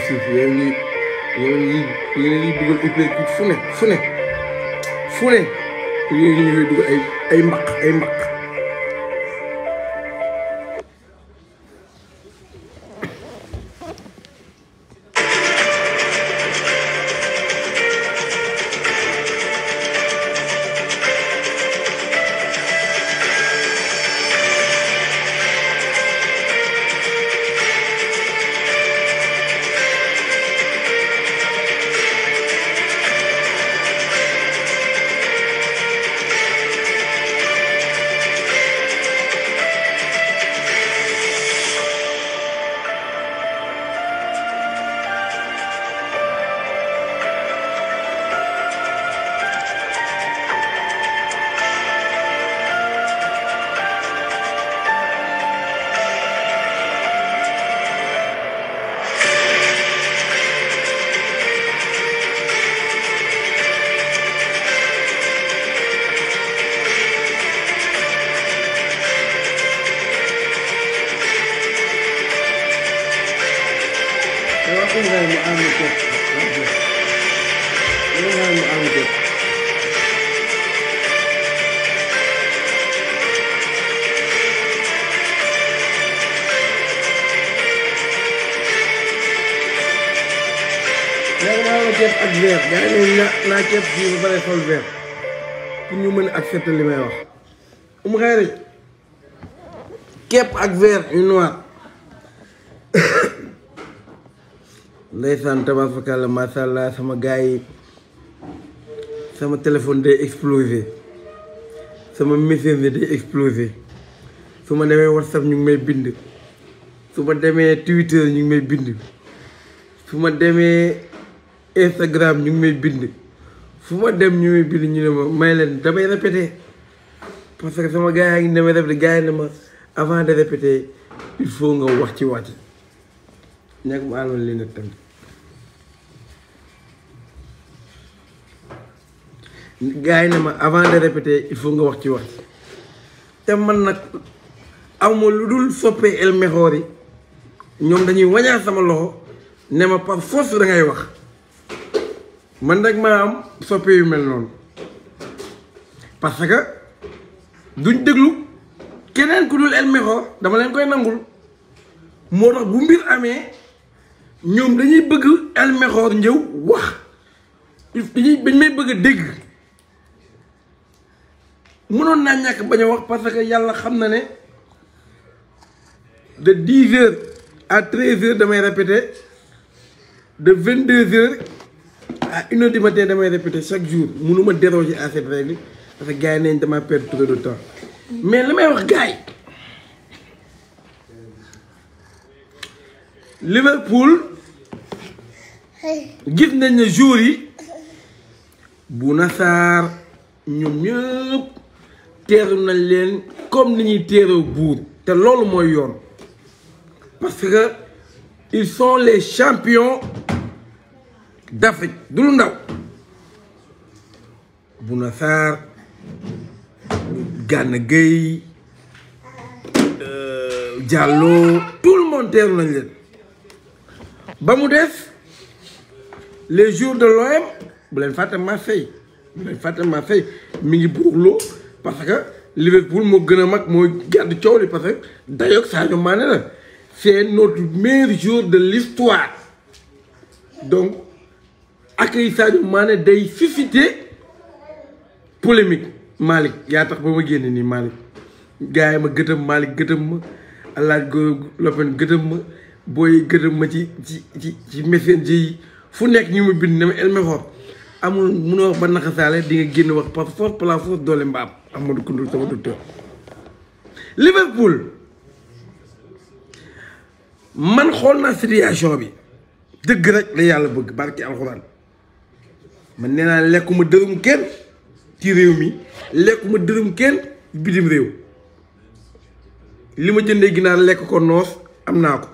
suuf yéen ngi dugal uppercut fu ne yéen ngi dugal ay mbaq ceeb ak verre gaa yi ne naa ceeb fii ba pare sol verre pour ñu mën a accepter li may wax xëy rek ceeb ak verre yu noir ndeysaan tabafakalla masha Allah sama gars yi sama téléphone day explosé sama message day explosé su ma demee WhatsApp ñu ngi may bind su ma demee Twitter ñu ngi may bind su ma demee Instagram ñu ngi may bind fu ma dem ñu may bind ñu ne ma may leen damay répété parce que sama gars yaa ngi damay répété gars yi ne ma avant de répéter il faut nga wax ci waat ñàkk ma àlloon leen ak tamit gars yi ne ma avant de répéter il faut nga wax ci waat te man nag awma lu dul soppee El Mejor yi ñoom dañuy wañaa sama loxo ne ma par force da ngay wax man nag maa am soppee yu mel noonu parce que duñ déglu keneen ku dul El Mejor dama leen koy nangul moo tax bu mbir amee ñoom dañuy bëgg El Mejor njëw wax dañ may bëgg a dégg mënoon naa ñàkk bañ a wax parce que yàlla xam na ne de 10h à 13h damay répéter de 22h à 1h du matin damay répéter chaque jour mënuma déroger à cette règle parce que gars yi nañ dama perdre trop de temps mais li may wax gars yi Liverpool gis nañ ne jour yi Bouna Sarr ñoom ñëpp teeru nañ leen comme ni ñuy teeroo buur te loolu mooy yoon parce que ils sont les champions d'Afrique du lu ndaw Bouna Sarr Gana Gueye Diallo tout le monde teeru nañ leen ba mu des les jours de l'OM bu leen fàtte Marseille mi ngi buuxloo parce que Liverpool moo gën a mag mooy gàddu coow li parce que dayoog Sadio Mané la c'est notre meilleur joueur de l'histoire donc accueil Sadio Mané day susciter polémique. Malick yaa tax ba ma génne nii Malick gars yi ma gëtëm Malick gëtëm ma alaaj Lopen gëtëm ma booy gëtëm ma ci messenger yi fu nekk ñu ma bind ne ma El Mejor amul munoo wax ba naxasaale di nga génn wax par force par la force doole mbaam Amadou Koundoul sama docteur. Liverpool man xool naa situation bi dëgg rek la yàlla bëgg barki alxuraan man nee naa lekkuma dërëm kenn ci réew mi lekkuma dërëm kenn bitim réew li ma jëndee ginaar lekk ko noos am naa ko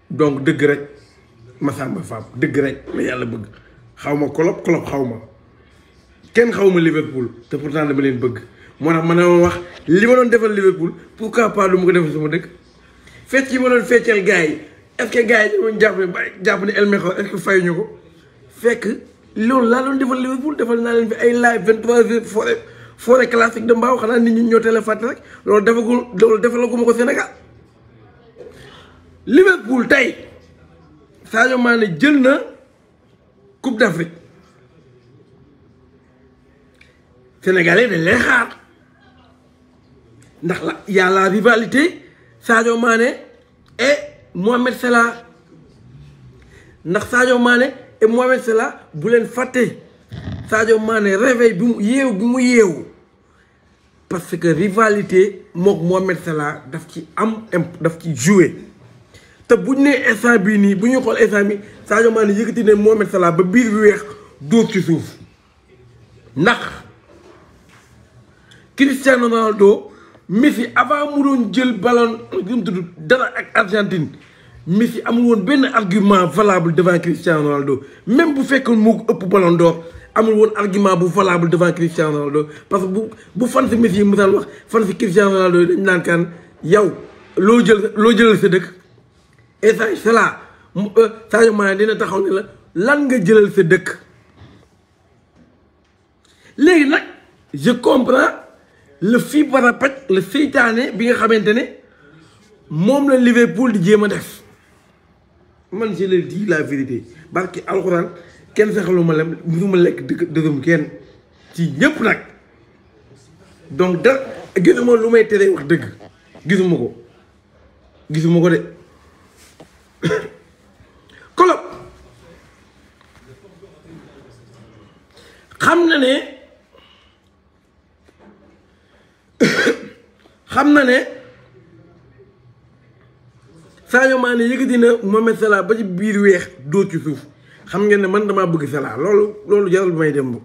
donc dëgg rek Massamba Fam dëgg rek la yàlla bëgg xaw ma kolop xaw ma kenn xaw ma Liverpool te pourtant dama leen bëgg moo tax ma ne ma wax li ma doon defal Liverpool pourquoi pas du ma ko defal sama dëkk fecc yi ma doon feccal gars yi est-ce que gars yi dañoo jàpp ne El Mejor est-ce que fayuñu ko fekk loolu laa doon defal Liverpool defal naa leen fi ay live 23h forêt classique de Mbao xanaa nit ñi ñoo teel a fàtte rek loolu defalaguma ko Sénégal. Liverpool tey Sadio Mané jël na Coupe d'Afrique Sénégalais dañ lay xaar ndax y a la rivalité Sadio Mané et Mohamed Salah ndax Sadio Mané et Mohamed Salah bu leen fàtte Sadio Mané réveil bi mu yeewu parce que rivalité mook Mohamed Salah daf ci jouer te bu ñu nee instant bii nii bu ñu xool instant bi Sadio Mané yëkkati ne Mohamed Salah ba biir bi weex dóor ci suuf ndax Cristiano Ronaldo Messi avant mu doon jël ballon dara ak Argentine Messi amul woon benn argument valable devant Cristiano Ronaldo même bu fekkoon moo ko ëpp ballon d'or amul woon argument bu valable devant Cristiano Ronaldo parce que bu fan si Messi yi mu wax fan si Cristiano Ronaldo dañ naan kan yow loo jëlal sa dëkk et ça c'est là Sadio Mané dina taxaw ne la lan nga jëlal sa dëkk léegi nag je comprends le fii parapet le seytaane bi nga xamante ne moom la Liverpool di jéem a def man je le dis la vérité barki alxuraan kenn saxalu ma lem musuma lekk dërëm kenn ci ñëpp nag donc da gisuma lu may teree wax dëgg gisuma ko de Klopp xam na ne Sadio Mané yëkkati na Mohamed Salah ba ci biir weex dóor ci suuf xam ngeen ne man damaa bëgg Salah loolu jarul bi may dem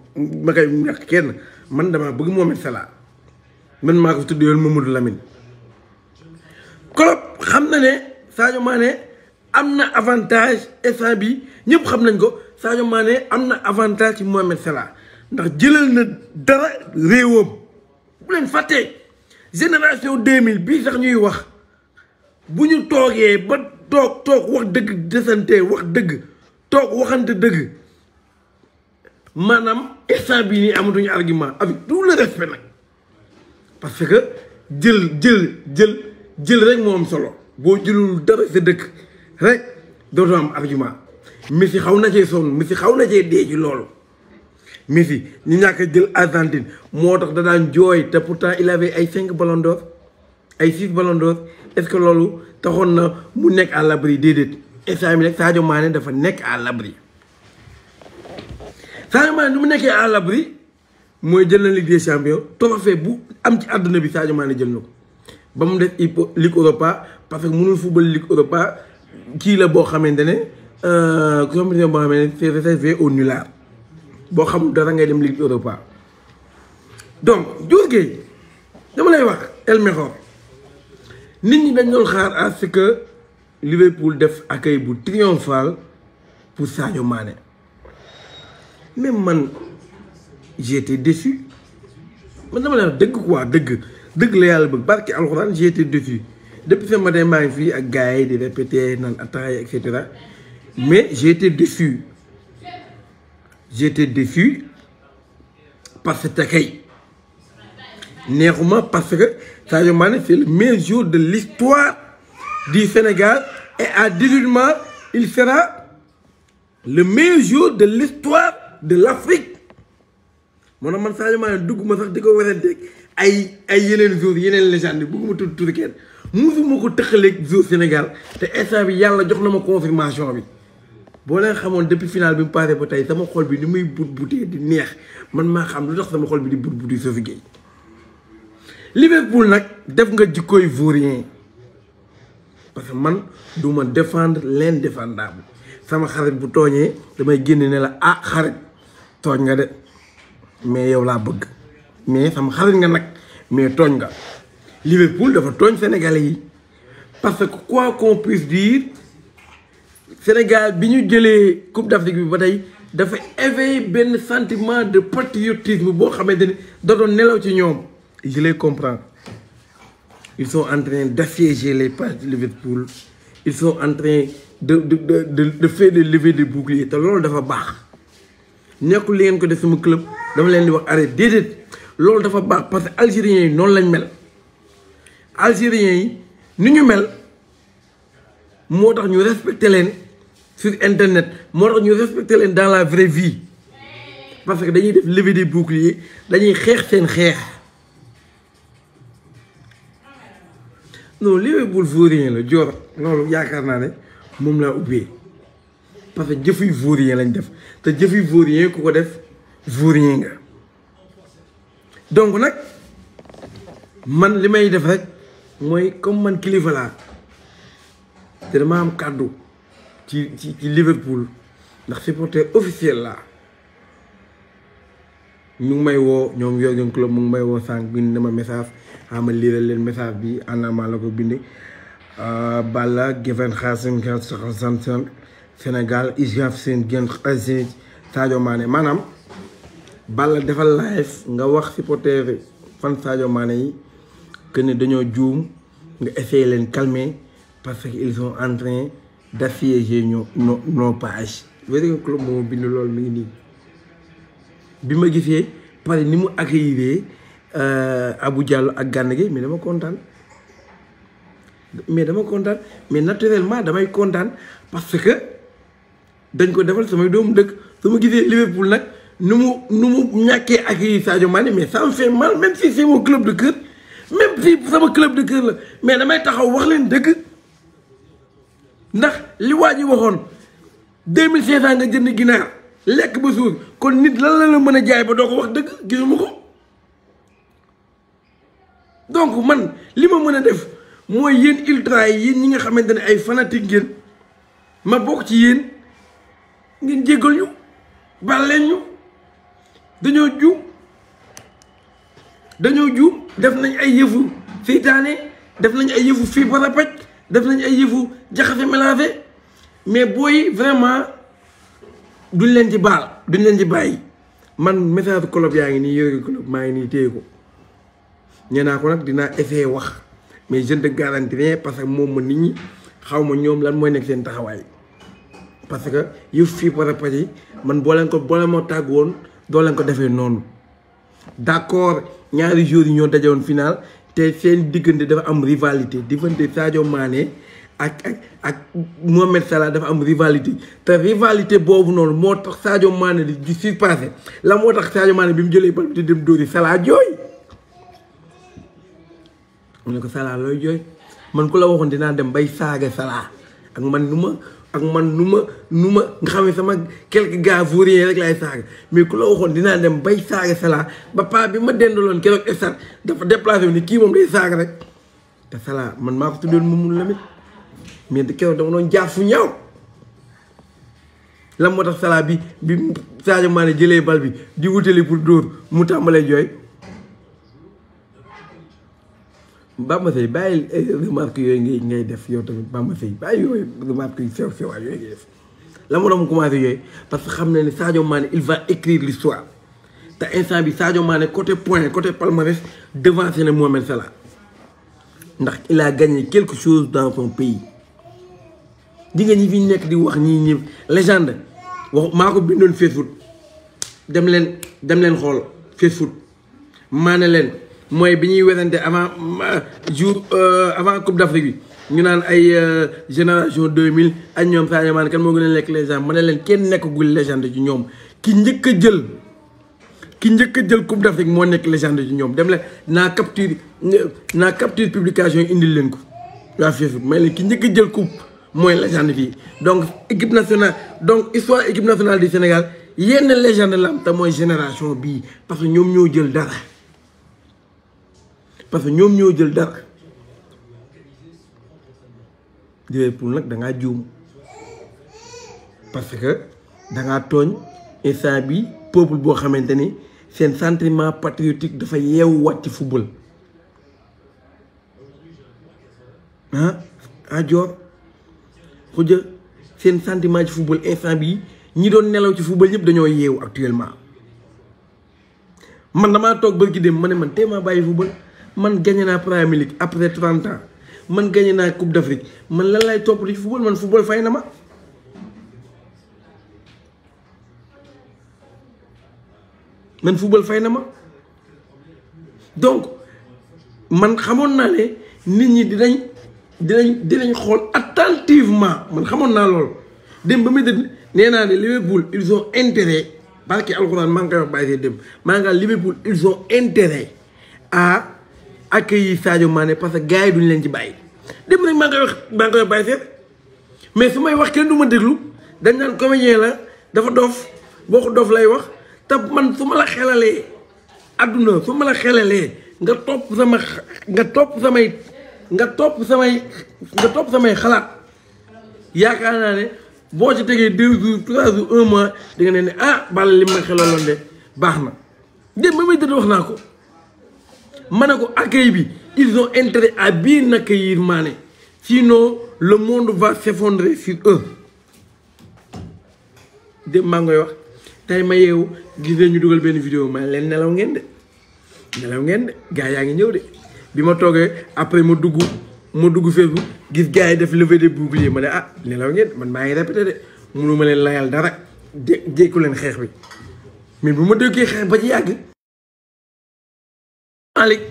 ma koy ñàkk kenn man damaa bëgg Mohamed Salah man maa ko tudd yoon Mamadou Lamine Klopp xam na ne Sadio Mané am na avantage instant bi ñëpp xam nañ ko Sadio Mané am na avantage ci Mohamed Salah ndax jëlal na dara réewam bu leen fàttee génération 2000 bii sax ñuy wax bu ñu toogee ba toog wax dëgg desante wax dëgg toog waxante dëgg maanaam instant bii nii amatuñu argument avec tout le respect nag parce que jël rek moo am solo boo jëlul dara sa dëkk rek dootoo am argument Messi xaw na cee sonn Messi xaw na cee dee ci loolu Messi ñu ñàkk a jël Argentine moo tax da daan jooy te pourtant il avait ay 5 ballons d'or ay 6 ballons d'or est-ce que loolu taxoon na mu nekk à l'abri déedéet instant bi nag Sadio Mané dafa nekk à l'abri Sadio Mané du mu nekkee à l'abri mooy jël na Ligue des Champions trophée bu am ci àdduna bi Sadio Mané jël na ko ba mu def Ligue Europa parce que mënul football Ligue Europa kii la boo xamante ne compétition boo xamante ne c'est réservé aux nullards boo xamul dara ngay dem Ligue Europa donc Dior Gueye dama lay wax El Mejor nit ñi dañ doon xaar à ce que Liverpool def accueil bu triomphal pour Sadio Mané même man j'ai été déçu man dama lay wax dëgg quoi dëgg la yàlla bëgg barki alxuraan j'ai été déçu depuis ce matin maa ngi fii ak gars yi di répéter naan ataaya et cetera mais j'ai été déçu parce que kay neexuma parce que Sadio Mané c'est le meilleur joueur de l'histoire du Sénégal et à 18 mois il sera le meilleur joueur de l'histoire de l'Afrique moo tax man Sadio Mané dugguma sax di ko weranteeg ay yeneen joueurs yeneen légende bugguma tudd kenn musuma ko tëqaleeg joueur Sénégal te instant bi yàlla jox na ma confirmation bi boo leen xamoon depuis final bi mu passé ba tey sama xol bi ni muy butee di neex man maa xam lu tax sama xol bi di buti Sophie Gueye Liverpool nag def nga jikkooy vaurien parce que man du ma défendre l'indéfendable sama xarit bu tooñee damay génn ne la ah xarit tooñ nga de mais yow laa bëgg mais sama xarit nga nag mais tooñ nga Liverpool dafa tooñ Sénégalais yi parce que quoi qu'on puisse dire Sénégal bi ñu jëlee Coupe d'Afrique bi ba tey dafa éveiller benn sentiment de patriotisme boo xamante ni da doon nelaw ci ñoom je les comprends ils sont en train d'assiéger les pages de Liverpool ils sont en train de faire des levées de bouclier te loolu dafa baax nekkul li ngeen ko def sama club dama leen di wax arrêté déedéet loolu dafa baax parce que algériens yi noonu lañ mel algériens yi ni ñu mel moo tax ñu respecté leen sur internet moo tax ñu respecté leen dans la vraie vie parce que dañuy def levée des boucliers dañuy xeex seen xeex non Liverpool vaurien la joor loolu yaakaar naa ne moom laa ubbee parce que jëfuy vaurien lañ def te jëfuy vaurien ku ko def vaurien nga donc nag man li may def rek mooy comme man kilifa laa te dama am kàddu ci Liverpool ndax supporter officiel laa ñu ngi may woo ñoom Jürgen Klopp mu ngi may woo sànq bind na ma message xama liiral leen message bi àndamaa la ko binde Balla Geffen Xaasim Sénégal Isaf seen gën Sadio Mané maanaam Balla defal live nga wax supporter fan Sadio Mané yi que ne dañoo juum nga essayer leen calmer parce que ils sont en train d'assiéger nos pages Jürgen Klopp moo bind loolu mi ngi nii bi ma gisee pare ni mu accueillir Abou Diallo ak Gana Gueye mais dama kontaan mais naturellement damay kontaan parce que dañ ko defal samay doomu dëkk su ma gisee Liverpool nag nu mu ñàkkee accueillir Sadio Mané mais ça me fait mal même si c'est mon club de cœur même si sama club de cœur la mais damay taxaw wax leen dëgg ndax li waa ji waxoon 2500 nga jënd ginaar lekk ba suur kon nit lan la mën a jaay ba doo ko wax dëgg gisuma ko donc man li ma mën a def mooy yéen ultra yi yéen ñi nga xamante ne ay fanatique ngeen ma bokk ci yéen ngeen jéggal ñu baal leen ñu dañoo juum def nañ ay yëfu seytaane def nañ ay yëfu fii bara paj def nañ ay yëfu jaxase mélangé mais booy vraiment duñ leen ci baal duñ leen ci bàyyi man message Klopp yaa ngi nii Jürgen Klopp maa ngi nii téye ko ñee naa ko nag dinaa essayer wax mais je ne te garantis rien parce que moom ma nit ñi xaw ma ñoom lan mooy nekk seen taxawaay parce que yëf fii par rapport yi man boo leen moo tàgg woon doo leen ko defee noonu d'accord ñaari jours yi ñoo dajewoon final te seen diggante dafa am rivalité diggante Sadio Mané ak Mohamed Salah dafa am rivalité te rivalité boobu noonu moo tax Sadio Mané di surpassé la moo tax Sadio Mané bi mu jëlee bal bi di dem dóori Salah jooy mu ne ko Salah looy jooy man ku la waxoon dinaa dem bay saaga Salah ak man nu ma nga xam ne sama quelques gars vauriens rek laay saaga mais ku la waxoon dinaa dem bay saaga Salah ba paa bi ma dendaloon keroog stade dafa déplacé wu ni kii moom day saaga rek te Salah man maa ko tuddoon Mamadou Lamine mais keroog dama doon jaar fu ñaaw lan moo tax Salah bi Sadio Mané jëlee bal bi di wutali pour dóor mu tàmbalee jooy Bamba Seye bàyyi remarque yooyu ngay def yow tamit Bamba Seye bàyyi yooyu remarque yu sew sewaat yooyu ngay def la ma doon commencé yooyu parce que xam na ne Sadio Mané il va écrire l'histoire te instant bi Sadio Mané côté point côté palmarès devancé na Mohamed Salah ndax il a gagné quelque chose dans son pays di nga ñi fi nekk di wax ñi légende wax maa ko bindoon Facebook dem leen xool Facebook maa ne leen mooy bi ñuy werante avant avant Coupe d'Afrique bi ñu naan ay génération 2000 ak ñoom Sadio Mané kan moo gën a nekk légende ma ne leen kenn nekkagul légende ci ñoom ki njëkk a jël Coupe d'Afrique moo nekk légende ci ñoom dem leen naa capture publication indil leen ko waa Facebook may leen ki njëkk a jël coupe mooy légende fii donc équipe nationale donc histoire équipe nationale du Sénégal yenn légende la am te mooy génération bii parce que ñoom ñoo jël dara Liverpool nag dangaa juum parce que dangaa tooñ instant bi peuple boo xamante ni seen sentiment patriotique dafa yeewu wàcc ci football Dior xuja seen sentiment ci football instant bi ñi doon nelaw ci football ñëpp dañoo yeewu actuellement man damaa toog bërki dem ma ne man téemaa bàyyi football man gagné naa Premier League après 30 ans man gagné naa Coupe d'Afrique man lan lay topp di football man football fay na ma. man football fay na ma donc man xamoon naa ne nit ñi dinañ xool attentivement man xamoon naa loolu dem ba muy dëgg nee naa ne Liverpool ils ont intérêt parce que alxuraan maa ngi koy wax bàyyi see dem maa ngi Liverpool ils ont intérêt à accueillir Sadio Mané parce que gars yi duñ leen ci bàyyi dem nag maa ngi koy wax bàyyi see mais su may wax kenn du ma déglu dañ naan comédien la dafa dof waxu dof lay wax. te man su ma la xelalee adduna su ma la xelalee nga topp samay xalaat yaakaar naa ne boo ci tegee 2 jours 3 jours 1 mois di nga ne ah bala li ma xelaloon de baax na dégg ba may dëdd wax naa ko ma ne ko accueil bi ils ont intérêt à bien accueillir Mané sinon le monde va s'effondrer sur eux dégg maa ngay wax tey ma yeewu gis nañ ñu dugal benn vidéo ma leen nelaw ngeen de gars yaa ngi ñëw de bi ma toogee après ma dugg Facebook gis gars yi def levée de bouclier ma ne ah nelaw ngeen man maa ngi répété de mënu ma leen layal dara jékku leen xeex bi mais bu ma déggee xeex ba ci yàgg Malick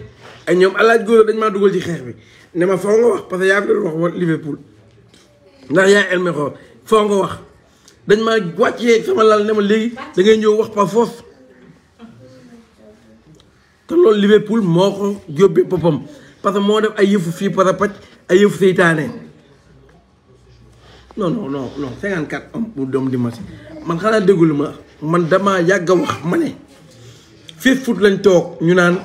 ay ñoom alaaj góor dañ maa dugal ci xeex bi ne ma foo nga wax parce que yaa ngi doon wax Liverpool ndax yaa elme xool foo nga wax dañ maa wàccee sama lal ne ma léegi da ngay ñëw wax par force te loolu Liverpool moo ko yóbbee boppam parce que moo def ay yëfu fii para pàcc ay yëfu seytaane non 54 am bu doom di ma si man xanaa déggul ma man damaa yàgg a wax ma ne foot lañ toog ñu naan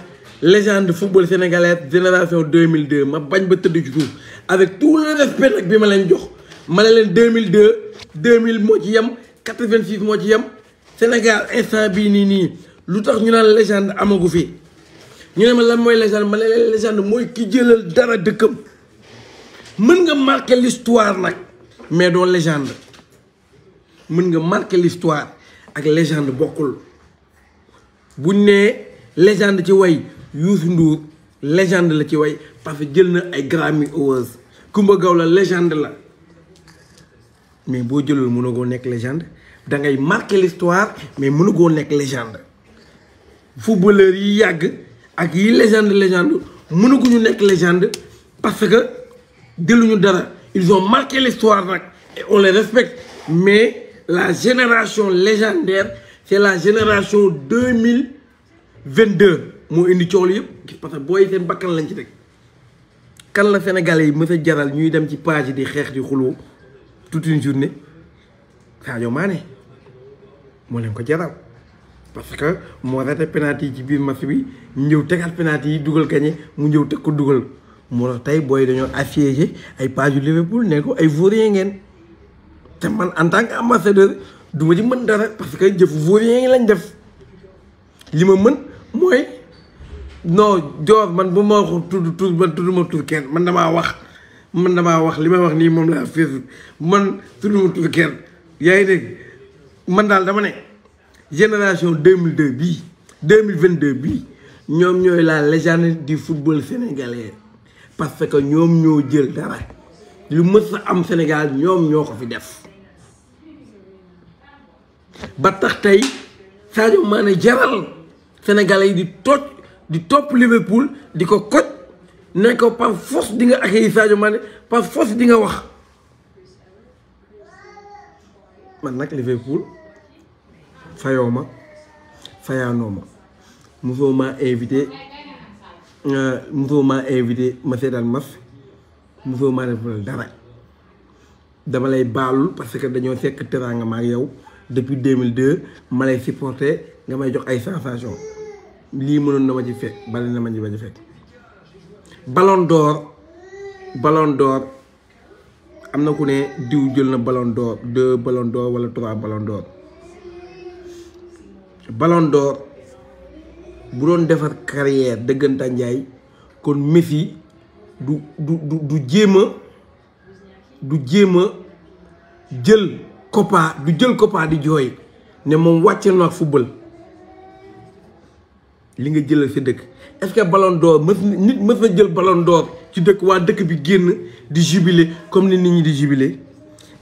légende football sénégalaise génération 2002 ma bañ ba tëdd ci suuf avec tout le respect nag bi ma leen jox ma ne leen 2000 moo ci yem 86 moo ci yem Sénégal instant bii nii lu tax ñu naan légende amagu fi ñu ne ma lan mooy légende ma ne leen légende mooy ki jëlal dara dëkkam mën nga marquer l'histoire nag mais doo légende mën nga marquer l'histoire ak légende bokkul buñ nee légende ci way Youssou Ndour légende la ci way parce que jël na ay Grammy Awards Coumba Gawlo légende la mais boo jëlul mënagoo nekk légende da ngay marquer l'histoire mais mënagoo nekk légende footballeur yi yàgg ak yi légende mënaguñu nekk légende parce que jëluñu dara ils ont marqué l'histoire nag et on les respecte mais la génération légendaire c'est la génération 2022 moo indi coow li yëpp parce que booy seen bakkan lañ ci teg kan la Sénégalais yi mës a jaral ñuy dem ci page yi di xeex di xuloo toute une journée Sadio Mané moo leen ko jaral parce que moo raté penalty yi ci biir match bi ñëw tegaat penalty yi dugal gagné mu ñëw teg ko dugal moo tax tey booy dañoo assiégé ay page yu Liverpool ne ko ay vaurien ngeen te man en tant que ambassadeur du ma ci mën dara parce que jëfu vaurien yi lañ def li ma mën mooy non joor man bu ma wax tudduma tur kenn man damaa wax li may wax nii moom laa Facebook man tudduma tur kenn yaa ngi dégg man daal dama ne génération 2002 bii 2022 bii ñoom ñooy la légende du football sénégalais parce que ñoom ñoo jël dara lu mës a am Sénégal ñoom ñoo ko fi def ba tax tey Sadio Mané jaral sénégalais yi di topp Liverpool di ko koj ne ko par force di nga accueillir Sadio Mané par force di nga wax man nag Liverpool fayoo ma fayaanoo ma mosoo maa invité ma seetaan mas mosoo maa defal dara dama lay baalul parce que dañoo sekk teraanga ma ak yow depuis 2002 ma lay supporter nga may jox ay sensation lii mënoon na ma ci fekk bale na ma ci bañ a fekk ballon d'or am na ku ne diw jël na ballon d'or 2 ballon d'or wala 3 ballon d'or ballon d'or bu doon defar carrière dëgganta njaay kon Messi du jéem a jël Copa di jooy ne moom wàcce na ak football li nga jëlal sa dëkk est-ce que ballon d'or mës na jël ballon d'or ci dëkk waa dëkk bi génn di jubilé comme ni nit ñi di jubilé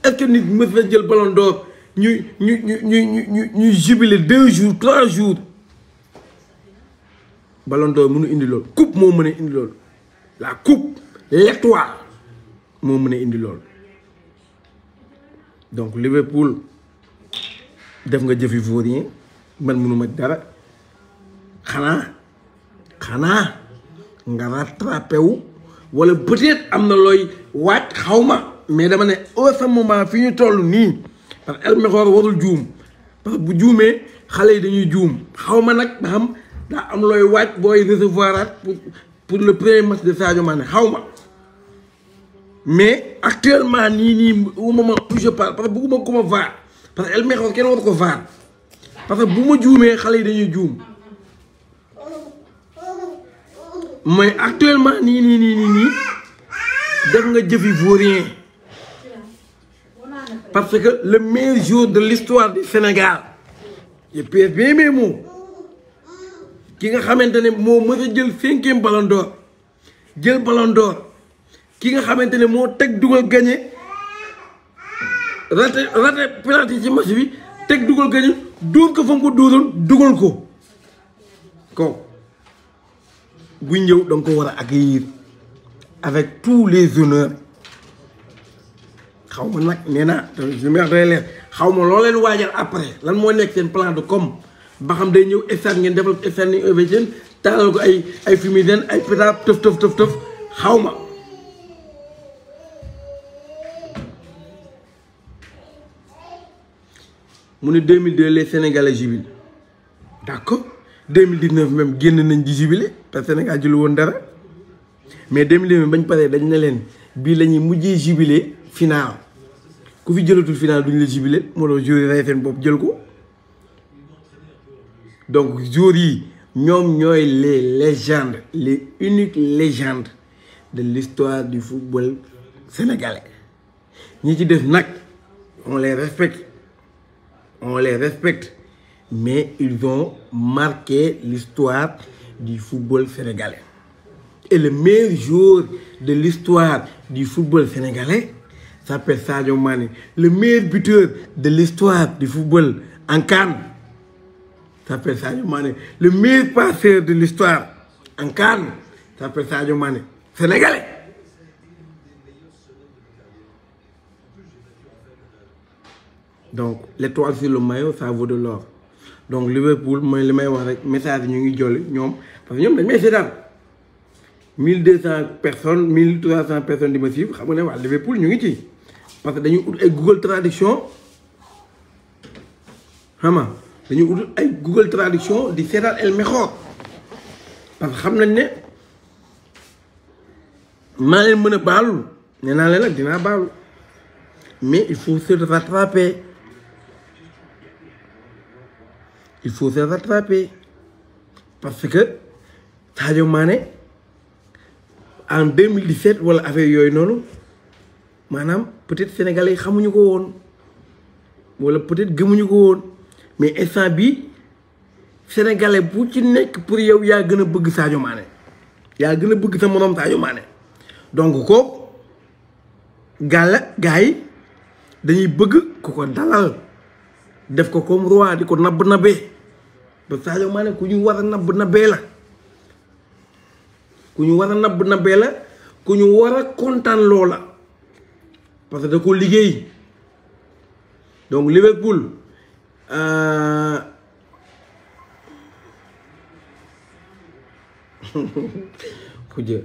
est-ce que nit mës na jël ballon d'or ñuy jubilé 2 jours 3 jours ballon d'or mënu indi loolu coupe moo mën a indi loolu la coupe l'étoile moo mën a indi loolu donc Liverpool def nga jëfi vaurien man mënuma dara xanaa nga rattrapé wu wala peut-être am na looy waaj xaw ma mais dama ne au ce moment fi ñu toll nii parce que El Mejor warul juum parce que bu juumee xale yi dañuy juum xaw ma nag ba xam daa am looy waaj booy recevoir pour le premier match de Sadio Mané xaw ma mais actuellement nii au moment où je parle parce que bëgguma ko ma vaar parce que El Mejor kenn waru ko vaar parce que bu ma juumee xale yi dañuy juum mais actuellement nii def nga jëfi vaurien parce que le meilleur jour de l'histoire du Sénégal je pèse bien mes mots ki nga xamante ne moo mës a jël 5e ballon d'or jël ballon d'or ki nga xamante ne moo teg dugal gagné raté penalty ci match bi teg dugal gagné dóor ko fa mu ko dóoroon dugal ko bu ñëw da nga ko war a accueillir avec tous les honneurs xaw ma nag nee naa li may wax day leer xaw ma loo leen waajal après lan moo nekk seen plan de com ba xam day ñëw stade ngeen defal ko stade ni ovation taalal ko ay fumigène ay pétard tëf xaw ma mu ne 2002 les Sénégalais jubilent d'accord 2019 même génn nañ di jubilé parce que Sénégal jëlu woon dara mais 2019 bañ paree dañ ne leen bii la ñuy mujjee jubilé final ku fi jëlatul final duñu la jubilé moo doon joueur yi rey seen bopp jël ko donc joueurs yi ñoom ñooy les légendes les uniques légendes de l'histoire du football sénégalais ñi ci def nag on les respecte mais ils ont marqué l'histoire du football sénégalais. Et le meilleur joueur de l'histoire du football sénégalais s'appelle Sadio Mané. Le meilleur buteur de l'histoire du football en CAN s'appelle Sadio Mané. Le meilleur passeur de l'histoire en CAN s'appelle Sadio Mané. Sénégalais. Donc l'étoile sur le maillot ça vaut de l'or. Donc Liverpool mooy li may wax rek message ñu ngi jolli ñoom parce que ñoom dañ may seetaan 1200 personnes 1300 personnes di ma suivre xam nga ne waa Liverpool ñu ngi ci parce que dañuy ut ay Google Traduction xam nga dañuy ut ay Google Traduction di seetaan El Mejor parce que xam nañ ne maa leen mën a baalu nee naa leen nag dinaa baalu mais il faut se rattraper. Il faut se rattraper parce que Sadio Mané en 2017 wala affaire yooyu noonu maanaam peut-être sénégalais yi xamuñu ko woon wala peut-être gëmuñu ko woon mais instant bi sénégalais bu ci nekk pour yow yaa gën a bëgg Sadio Mané yaa gën a bëgg sa moroom Sadio Mané donc ko gars yi dañuy bëgg ku ko dalal def ko comme roi di ko nabbee ba Sadio Mané ku ñu war a nabbee la ku ñu war a nabbee la ku ñu war a kontaan loola parce que da ko liggéey donc Liverpool kuje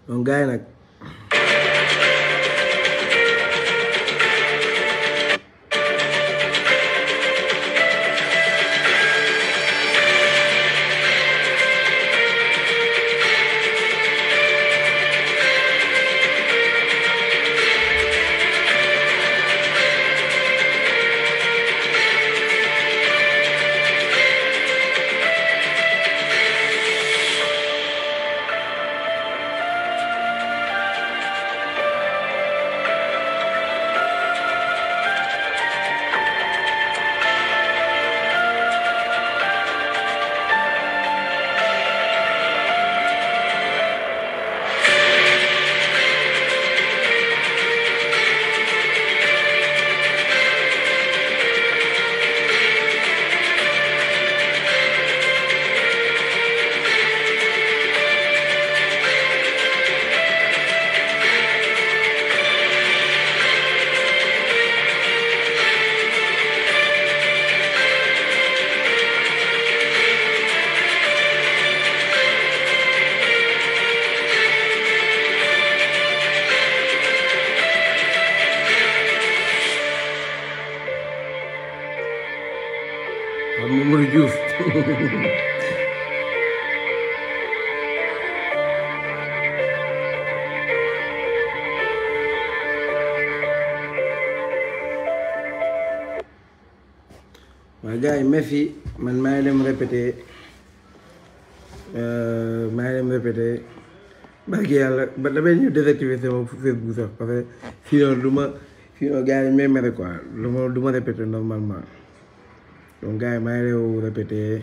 donc gars yi nag Pape Mamadou Diouf waaw gars yi Messi man maa ngi dem répété barki yàlla ba damay ñu désactiver sama Facebook sax parce que sinon gars yi may mere quoi du ma répété normalement donc gars yi maa ngi rew répété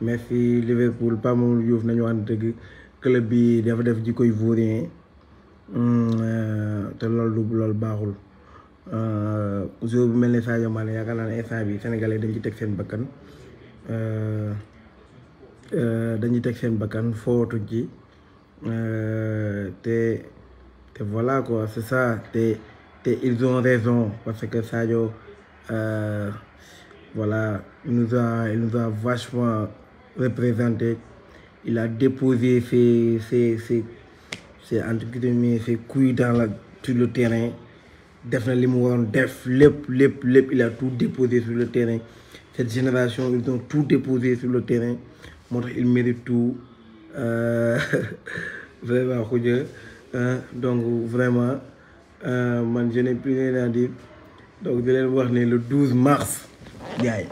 Messi Liverpool Pape Mamadou Diouf nañu wax dëgg club bi dafa def ji koy vaurien te loolu baaxul jour bu mel ni Sadio Mané yaakaar naa ne instant bi Sénégalais dañ ci teg seen bakkan footuñ ci te voilà quoi c'est ça te ils ont raison parce que Sadio voilà il nous a vachement représenté. Il a déposé ses entre guillemets ses couilles sur le terrain. Def na li mu waroon def lépp il a tout déposé sur le terrain. Cette génération ils ont tout déposé sur le terrain moo tax il mérite tout vraiment xuja donc vraiment man je n'ai plus rien à dire donc di leen wax ne le 12 mars gars yi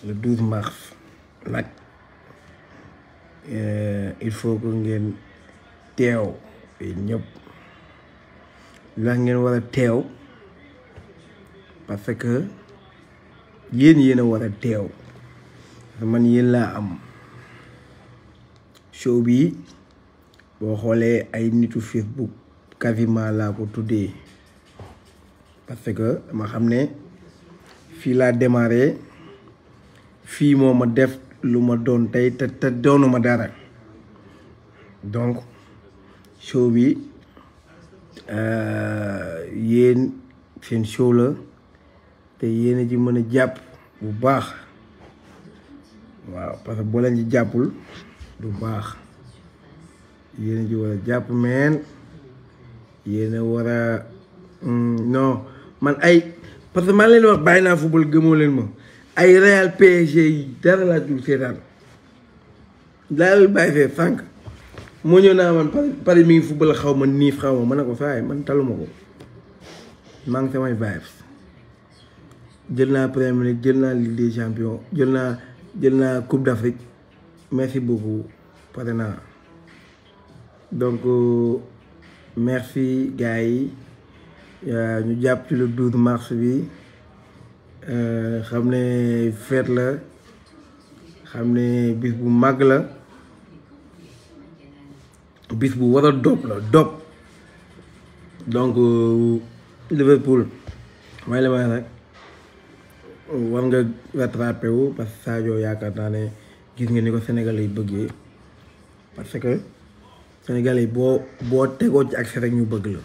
le 12 mars nag il faut que ngeen teew ñëpp la ngeen war a teew parce que yéen a war a teew man yéen laa am show bi boo xoolee ay nitu Facebook quasiment laa ko tuddee parce que dama xam ne fii laa démarré fii moo ma def lu ma doon tey te doonuma dara donc show bi yéen seen show la te yéen a ji mën a jàpp bu baax waaw parce que boo leen ci jàppul du baax yéen a ji war a jàpp meen yéen a war a non man ay parce que man leen wax bàyyi naa football gëmoo leen ma ay Real PSG yi dara laa dul seetaan daal bàyyi fee sànq moo ñëw naa man Paris mi ngi football xaw ma niif xaw ma ne ko saa man taluma ko maa ngi samay vibes jël naa Premier League jël naa Ligue des Champions jël naa Coupe d'Afrique merci beaucoup pare naa donc merci gars yi ñu jàpp ci le 12 mars bi xam ne fête la xam ne bis bu màgg la bis bu war a dóob la dóob donc Liverpool may la may nag war nga rattrapé wu parce que Sadio yaakaar naa ne gis nga ni ko Sénégalais yi bëggee parce que Sénégalais yi boo tegoo ci accès rek ñu bëgg la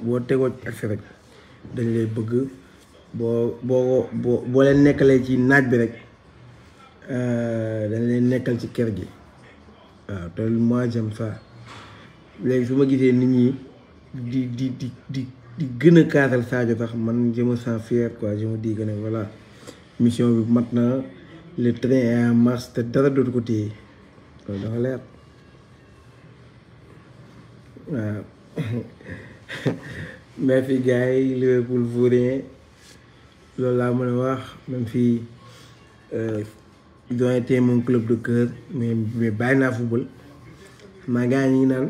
boo tegoo ci accès rek dañ lay bëgg boo leen nekkalee ci naaj bi rek dañ leen nekkal ci kër gi waaw te moi j'aime ça léegi su ma gisee nit ñi di gën a kaasal Sadio sax man je me sens fier quoi je me dis que ne voilà mission bi mat na le train est en marche te dara dootu ko téye loolu dafa leer waaw mais fi gars yi Liverpool vaurien loolu laa mën a wax même fii ils ont été mon club de cœur mais bàyyi naa football maa gars yi ñu ngi naan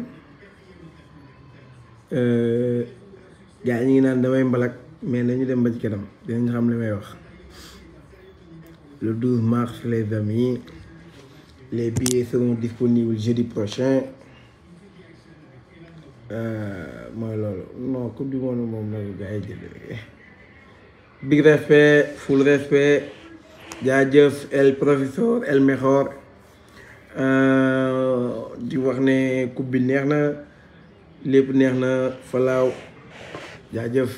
gars yi ñu ngi naan damay mbalak mais nañu dem ba ci kanam dinañ xam li may wax le 12 mars les amis les billets seront disponibles jeudi prochain mooy loolu non coupe du monde moom nag gars yi jël big respect full respect jaajëf el professeur el mejor di wax ne coupe bi neex na lépp neex na falaaw jaajëf